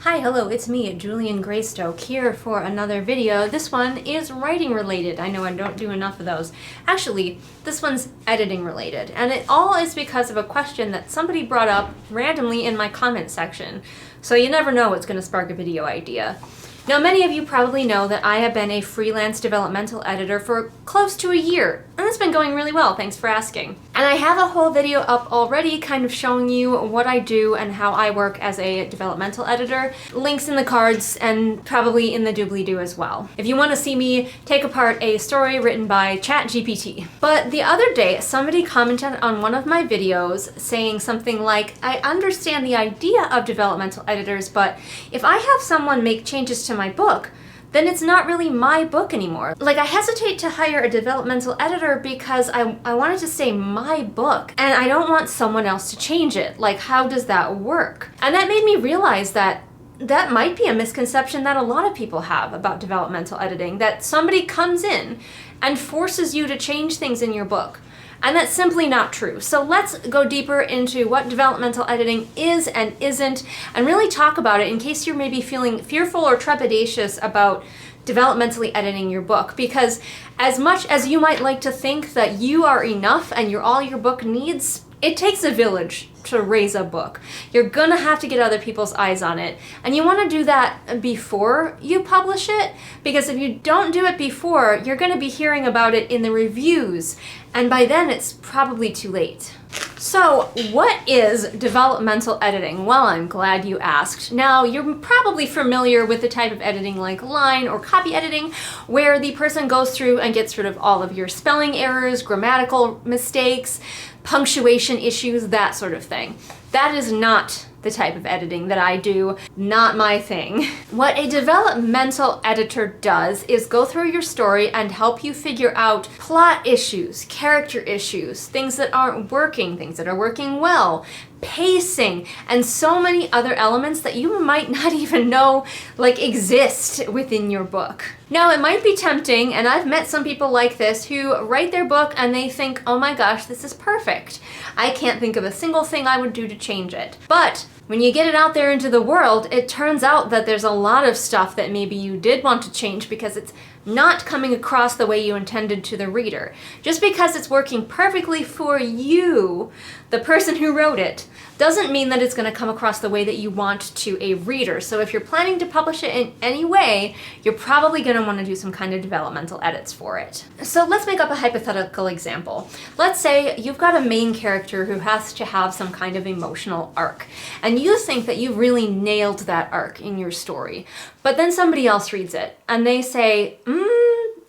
Hi, hello, it's me, Julian Greystoke, here for another video. This one is writing related. I know I don't do enough of those. Actually, this one's editing related, and it all is because of a question that somebody brought up randomly in my comment section. So you never know what's going to spark a video idea. Now, many of you probably know that I have been a freelance developmental editor for close to a year, and it's been going really well, thanks for asking. And I have a whole video up already kind of showing you what I do and how I work as a developmental editor. Links in the cards and probably in the doobly-doo as well, if you want to see me take apart a story written by ChatGPT. But the other day, somebody commented on one of my videos saying something like, I understand the idea of developmental editors, but if I have someone make changes to my book, then it's not really my book anymore. Like, I hesitate to hire a developmental editor because I want it to say my book, and I don't want someone else to change it. Like, how does that work? And that made me realize that that might be a misconception that a lot of people have about developmental editing, that somebody comes in and forces you to change things in your book. And that's simply not true. So let's go deeper into what developmental editing is and isn't, and really talk about it in case you're maybe feeling fearful or trepidatious about developmentally editing your book. Because as much as you might like to think that you are enough and you're all your book needs, it takes a village to raise a book. You're gonna have to get other people's eyes on it. And you wanna do that before you publish it, because if you don't do it before, you're gonna be hearing about it in the reviews, and by then it's probably too late. So, what is developmental editing? Well, I'm glad you asked. Now, you're probably familiar with the type of editing like line or copy editing, where the person goes through and gets rid of all of your spelling errors, grammatical mistakes, punctuation issues, that sort of thing. That is not the type of editing that I do, not my thing. What a developmental editor does is go through your story and help you figure out plot issues, character issues, things that aren't working, things that are working well, pacing, and so many other elements that you might not even know exist within your book. Now, it might be tempting, and I've met some people like this who write their book and they think, oh my gosh, this is perfect. I can't think of a single thing I would do to change it. But when you get it out there into the world, it turns out that there's a lot of stuff that maybe you did want to change because it's not coming across the way you intended to the reader. Just because it's working perfectly for you, the person who wrote it, doesn't mean that it's going to come across the way that you want to a reader. So if you're planning to publish it in any way, you're probably going to want to do some kind of developmental edits for it. So let's make up a hypothetical example. Let's say you've got a main character who has to have some kind of emotional arc, and you think that you've really nailed that arc in your story. But then somebody else reads it and they say,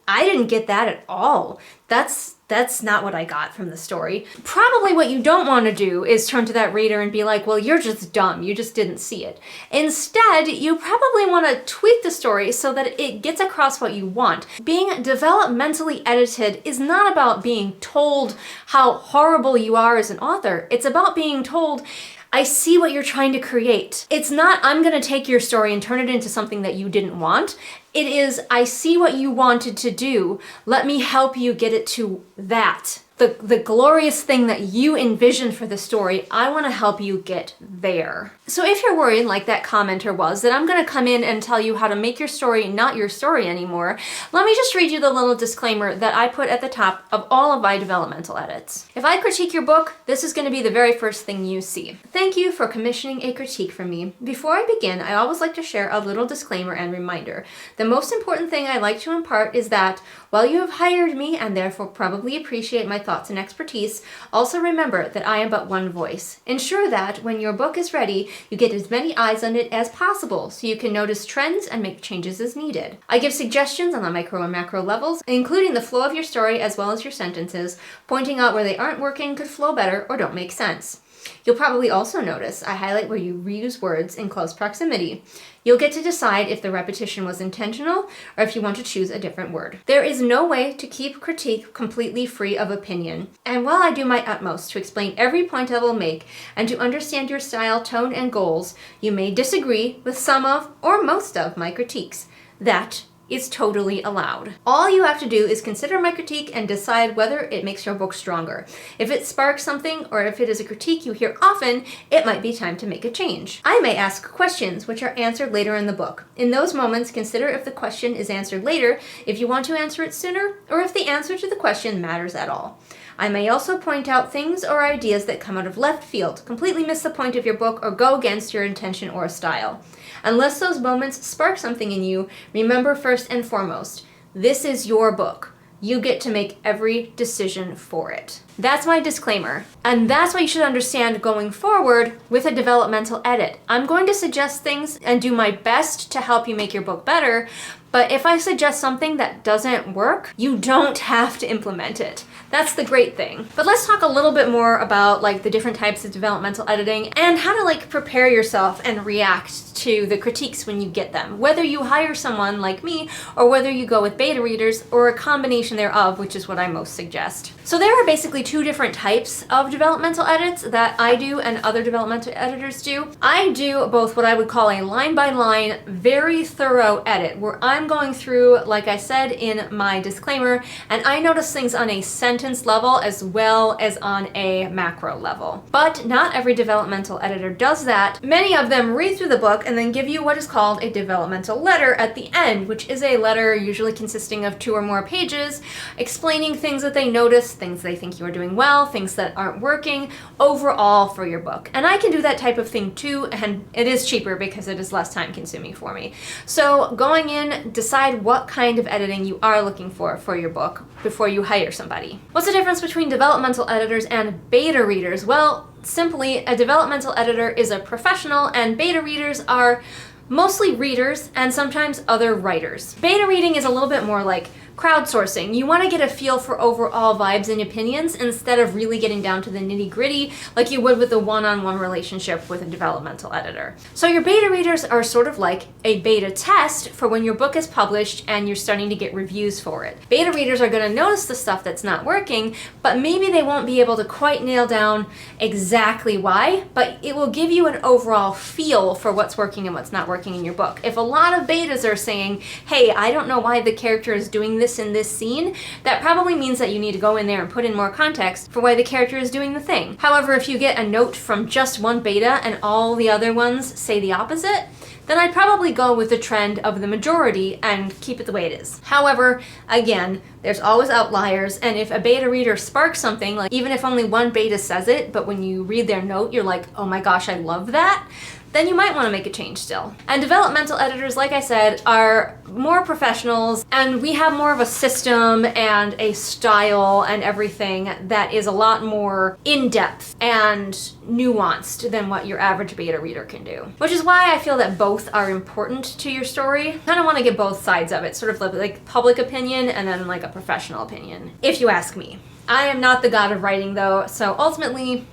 I didn't get that at all. That's not what I got from the story. Probably what you don't want to do is turn to that reader and be like, well, you're just dumb. You just didn't see it. Instead, you probably want to tweak the story so that it gets across what you want. Being developmentally edited is not about being told how horrible you are as an author. It's about being told, I see what you're trying to create. It's not, I'm gonna take your story and turn it into something that you didn't want. It is, I see what you wanted to do. Let me help you get it to that. The glorious thing that you envisioned for the story, I want to help you get there. So if you're worried, like that commenter was, that I'm going to come in and tell you how to make your story not your story anymore, let me just read you the little disclaimer that I put at the top of all of my developmental edits. If I critique your book, this is going to be the very first thing you see. Thank you for commissioning a critique from me. Before I begin, I always like to share a little disclaimer and reminder. The most important thing I like to impart is that while you have hired me and therefore probably appreciate my thoughts and expertise, also remember that I am but one voice. Ensure that when your book is ready, you get as many eyes on it as possible so you can notice trends and make changes as needed. I give suggestions on the micro and macro levels, including the flow of your story as well as your sentences, pointing out where they aren't working, could flow better, or don't make sense. You'll probably also notice I highlight where you reuse words in close proximity. You'll get to decide if the repetition was intentional or if you want to choose a different word. There is no way to keep critique completely free of opinion, and while I do my utmost to explain every point I will make and to understand your style, tone, and goals, you may disagree with some of or most of my critiques. That is totally allowed. All you have to do is consider my critique and decide whether it makes your book stronger. If it sparks something, or if it is a critique you hear often, it might be time to make a change. I may ask questions which are answered later in the book. In those moments, consider if the question is answered later, if you want to answer it sooner, or if the answer to the question matters at all. I may also point out things or ideas that come out of left field, completely miss the point of your book, or go against your intention or style. Unless those moments spark something in you, remember first and foremost, this is your book. You get to make every decision for it. That's my disclaimer. And that's what you should understand going forward with a developmental edit. I'm going to suggest things and do my best to help you make your book better, but if I suggest something that doesn't work, you don't have to implement it. That's the great thing. But let's talk a little bit more about like the different types of developmental editing and how to like prepare yourself and react to the critiques when you get them. Whether you hire someone like me or whether you go with beta readers or a combination thereof, which is what I most suggest. So there are basically two different types of developmental edits that I do and other developmental editors do. I do both what I would call a line-by-line, very thorough edit where I'm going through, like I said in my disclaimer, and I notice things on a sentence level as well as on a macro level. But not every developmental editor does that. Many of them read through the book and then give you what is called a developmental letter at the end, which is a letter usually consisting of 2 or more pages, explaining things that they notice, things they think you are doing well, things that aren't working, overall for your book. And I can do that type of thing too, and it is cheaper because it is less time consuming for me. So going in, decide what kind of editing you are looking for your book before you hire somebody. What's the difference between developmental editors and beta readers? Well, simply, a developmental editor is a professional and beta readers are mostly readers and sometimes other writers. Beta reading is a little bit more like crowdsourcing. You want to get a feel for overall vibes and opinions instead of really getting down to the nitty-gritty like you would with a one-on-one relationship with a developmental editor. So your beta readers are sort of like a beta test for when your book is published and you're starting to get reviews for it. Beta readers are going to notice the stuff that's not working, but maybe they won't be able to quite nail down exactly why, but it will give you an overall feel for what's working and what's not working in your book. If a lot of betas are saying, hey, I don't know why the character is doing this in this scene, that probably means that you need to go in there and put in more context for why the character is doing the thing. However, if you get a note from just one beta and all the other ones say the opposite, then I'd probably go with the trend of the majority and keep it the way it is. However, again, there's always outliers, and if a beta reader sparks something, like even if only one beta says it, but when you read their note, you're like, oh my gosh, I love that, then you might want to make a change still. And developmental editors, like I said, are more professionals, and we have more of a system and a style and everything that is a lot more in-depth and nuanced than what your average beta reader can do. Which is why I feel that both are important to your story. I kind of want to get both sides of it, sort of like public opinion and then like a professional opinion, if you ask me. I am not the god of writing though, so ultimately,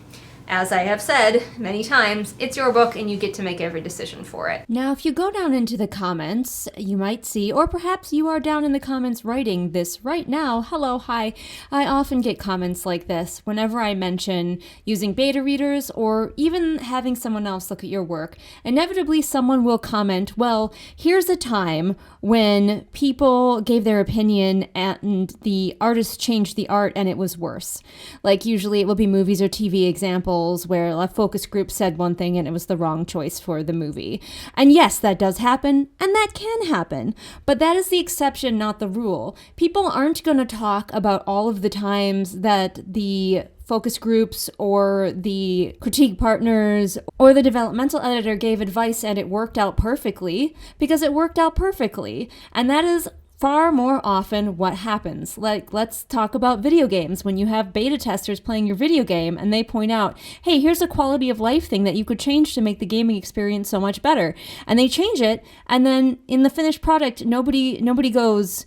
as I have said many times, it's your book and you get to make every decision for it. Now, if you go down into the comments, you might see, or perhaps you are down in the comments writing this right now, hello, hi, I often get comments like this whenever I mention using beta readers or even having someone else look at your work. Inevitably, someone will comment, well, here's a time when people gave their opinion and the artist changed the art and it was worse. Like usually it will be movies or TV examples where a focus group said one thing and it was the wrong choice for the movie. And yes, that does happen, and that can happen, but that is the exception, not the rule. People aren't going to talk about all of the times that the focus groups or the critique partners or the developmental editor gave advice and it worked out perfectly, because it worked out perfectly. And that is far more often what happens. Like, let's talk about video games. When you have beta testers playing your video game and they point out, hey, here's a quality of life thing that you could change to make the gaming experience so much better. And they change it, and then in the finished product, nobody goes,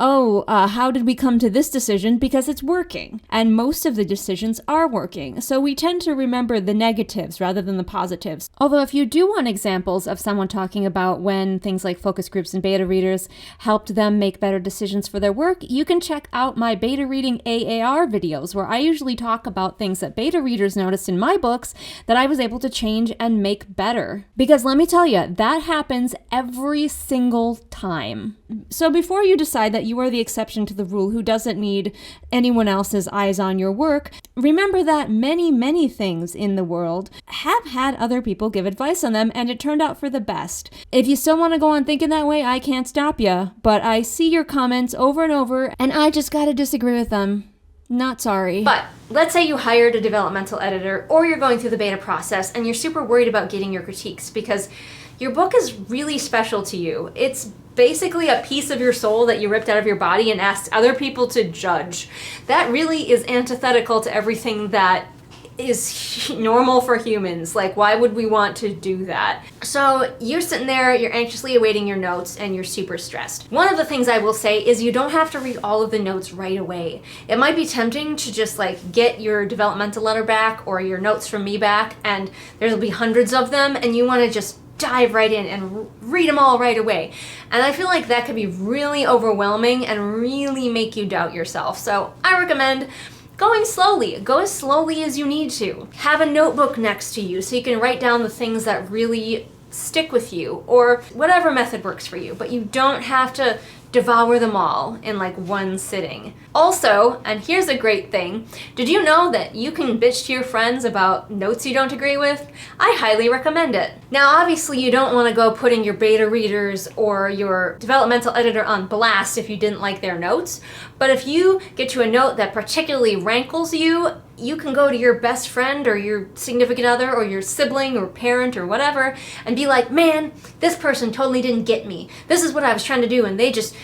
how did we come to this decision? Because it's working. And most of the decisions are working. So we tend to remember the negatives rather than the positives. Although if you do want examples of someone talking about when things like focus groups and beta readers helped them make better decisions for their work, you can check out my beta reading AAR videos, where I usually talk about things that beta readers noticed in my books that I was able to change and make better. Because let me tell you, that happens every single time. So before you decide that you are the exception to the rule who doesn't need anyone else's eyes on your work, remember that many things in the world have had other people give advice on them, and it turned out for the best. If you still want to go on thinking that way, I can't stop you, but I see your comments over and over, and I just gotta disagree with them. Not sorry. But let's say you hired a developmental editor, or you're going through the beta process and you're super worried about getting your critiques because your book is really special to you. It's basically a piece of your soul that you ripped out of your body and asked other people to judge. That really is antithetical to everything that is normal for humans. Like, why would we want to do that? So you're sitting there, you're anxiously awaiting your notes, and you're super stressed. One of the things I will say is you don't have to read all of the notes right away. It might be tempting to just like get your developmental letter back or your notes from me back, and there'll be hundreds of them, and you want to just dive right in and read them all right away. And I feel like that could be really overwhelming and really make you doubt yourself. So I recommend going slowly. Go as slowly as you need to. Have a notebook next to you so you can write down the things that really stick with you, or whatever method works for you, but you don't have to devour them all in like one sitting. Also, and here's a great thing, did you know that you can bitch to your friends about notes you don't agree with? I highly recommend it. Now obviously you don't want to go putting your beta readers or your developmental editor on blast if you didn't like their notes, but if you get to a note that particularly rankles you, you can go to your best friend or your significant other or your sibling or parent or whatever and be like, man, this person totally didn't get me. This is what I was trying to do and they just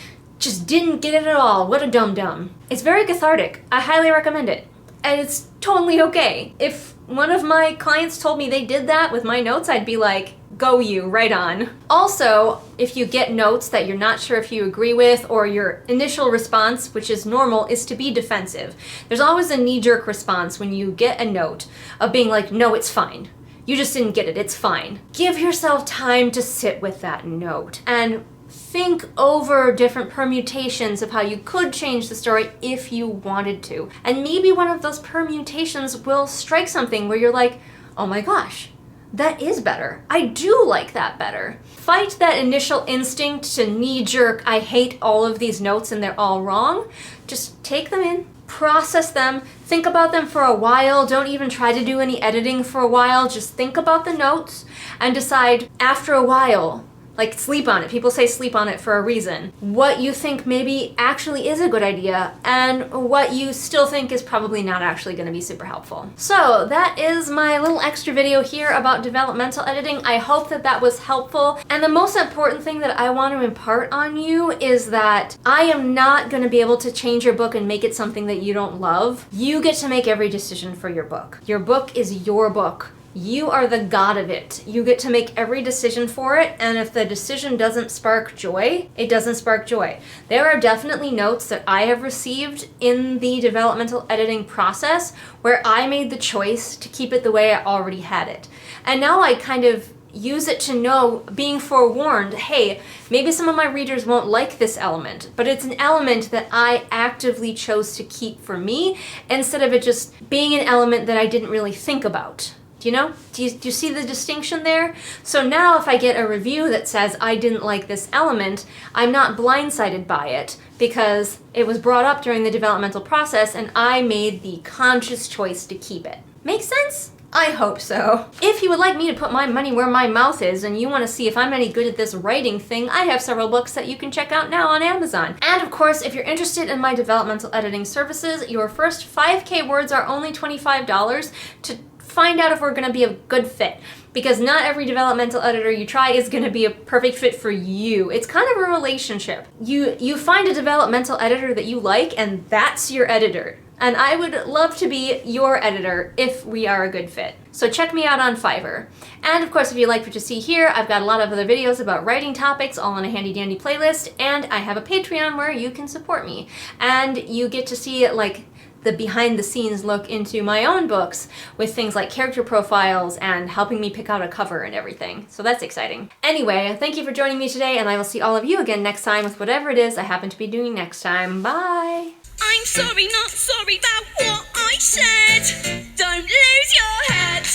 didn't get it at all. What a dum-dum. It's very cathartic. I highly recommend it. And it's totally okay. If one of my clients told me they did that with my notes, I'd be like, go you, right on. Also, if you get notes that you're not sure if you agree with, or your initial response, which is normal, is to be defensive. There's always a knee-jerk response when you get a note of being like, no, it's fine. You just didn't get it, it's fine. Give yourself time to sit with that note and think over different permutations of how you could change the story if you wanted to. And maybe one of those permutations will strike something where you're like, oh my gosh, that is better. I do like that better. Fight that initial instinct to knee-jerk, I hate all of these notes and they're all wrong. Just take them in, process them, think about them for a while. Don't even try to do any editing for a while. Just think about the notes and decide after a while, like sleep on it. People say sleep on it for a reason. What you think maybe actually is a good idea and what you still think is probably not actually going to be super helpful. So that is my little extra video here about developmental editing. I hope that that was helpful. And the most important thing that I want to impart on you is that I am not going to be able to change your book and make it something that you don't love. You get to make every decision for your book. Your book is your book. You are the god of it. You get to make every decision for it, and if the decision doesn't spark joy, it doesn't spark joy. There are definitely notes that I have received in the developmental editing process where I made the choice to keep it the way I already had it. And now I kind of use it to know, being forewarned, hey, maybe some of my readers won't like this element, but it's an element that I actively chose to keep for me instead of it just being an element that I didn't really think about. Do you know? Do you see the distinction there? So now if I get a review that says I didn't like this element, I'm not blindsided by it because it was brought up during the developmental process and I made the conscious choice to keep it. Make sense? I hope so. If you would like me to put my money where my mouth is and you want to see if I'm any good at this writing thing, I have several books that you can check out now on Amazon. And of course, if you're interested in my developmental editing services, your first 5K words are only $25 to find out if we're going to be a good fit, because not every developmental editor you try is going to be a perfect fit for you. It's kind of a relationship. You find a developmental editor that you like and that's your editor. And I would love to be your editor if we are a good fit. So check me out on Fiverr. And of course, if you like what you see here, I've got a lot of other videos about writing topics all in a handy dandy playlist, and I have a Patreon where you can support me. And you get to see like the behind the scenes look into my own books with things like character profiles and helping me pick out a cover and everything. So that's exciting. Anyway, thank you for joining me today, and I will see all of you again next time with whatever it is I happen to be doing next time. Bye! I'm sorry, not sorry about what I said. Don't lose your head.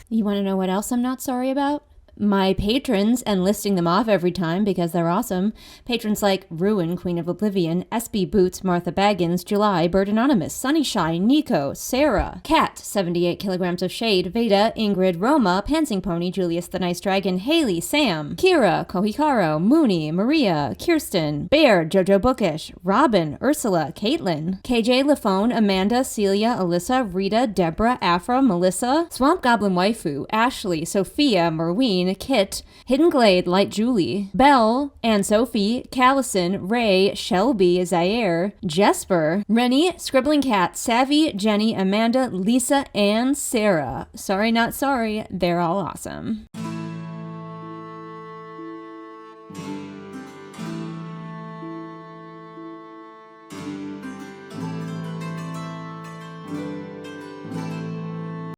You want to know what else I'm not sorry about? My patrons, and listing them off every time because they're awesome. Patrons like Ruin, Queen of Oblivion, SB Boots, Martha Baggins, July, Bird Anonymous, Sunny Shy, Nico, Sarah, Kat, 78 Kilograms of Shade, Veda, Ingrid, Roma, Pansing Pony, Julius the Nice Dragon, Haley, Sam, Kira, Kohikaro, Mooney, Maria, Kirsten, Bear, Jojo Bookish, Robin, Ursula, Caitlin, KJ Lafone, Amanda, Celia, Alyssa, Rita, Deborah, Afra, Melissa, Swamp Goblin Waifu, Ashley, Sophia, Marween, Kit, Hidden Glade, Light Julie, Belle, Anne Sophie, Callison, Ray, Shelby, Zaire, Jesper, Rennie, Scribbling Cat, Savvy, Jenny, Amanda, Lisa, and Sarah. Sorry, not sorry. They're all awesome.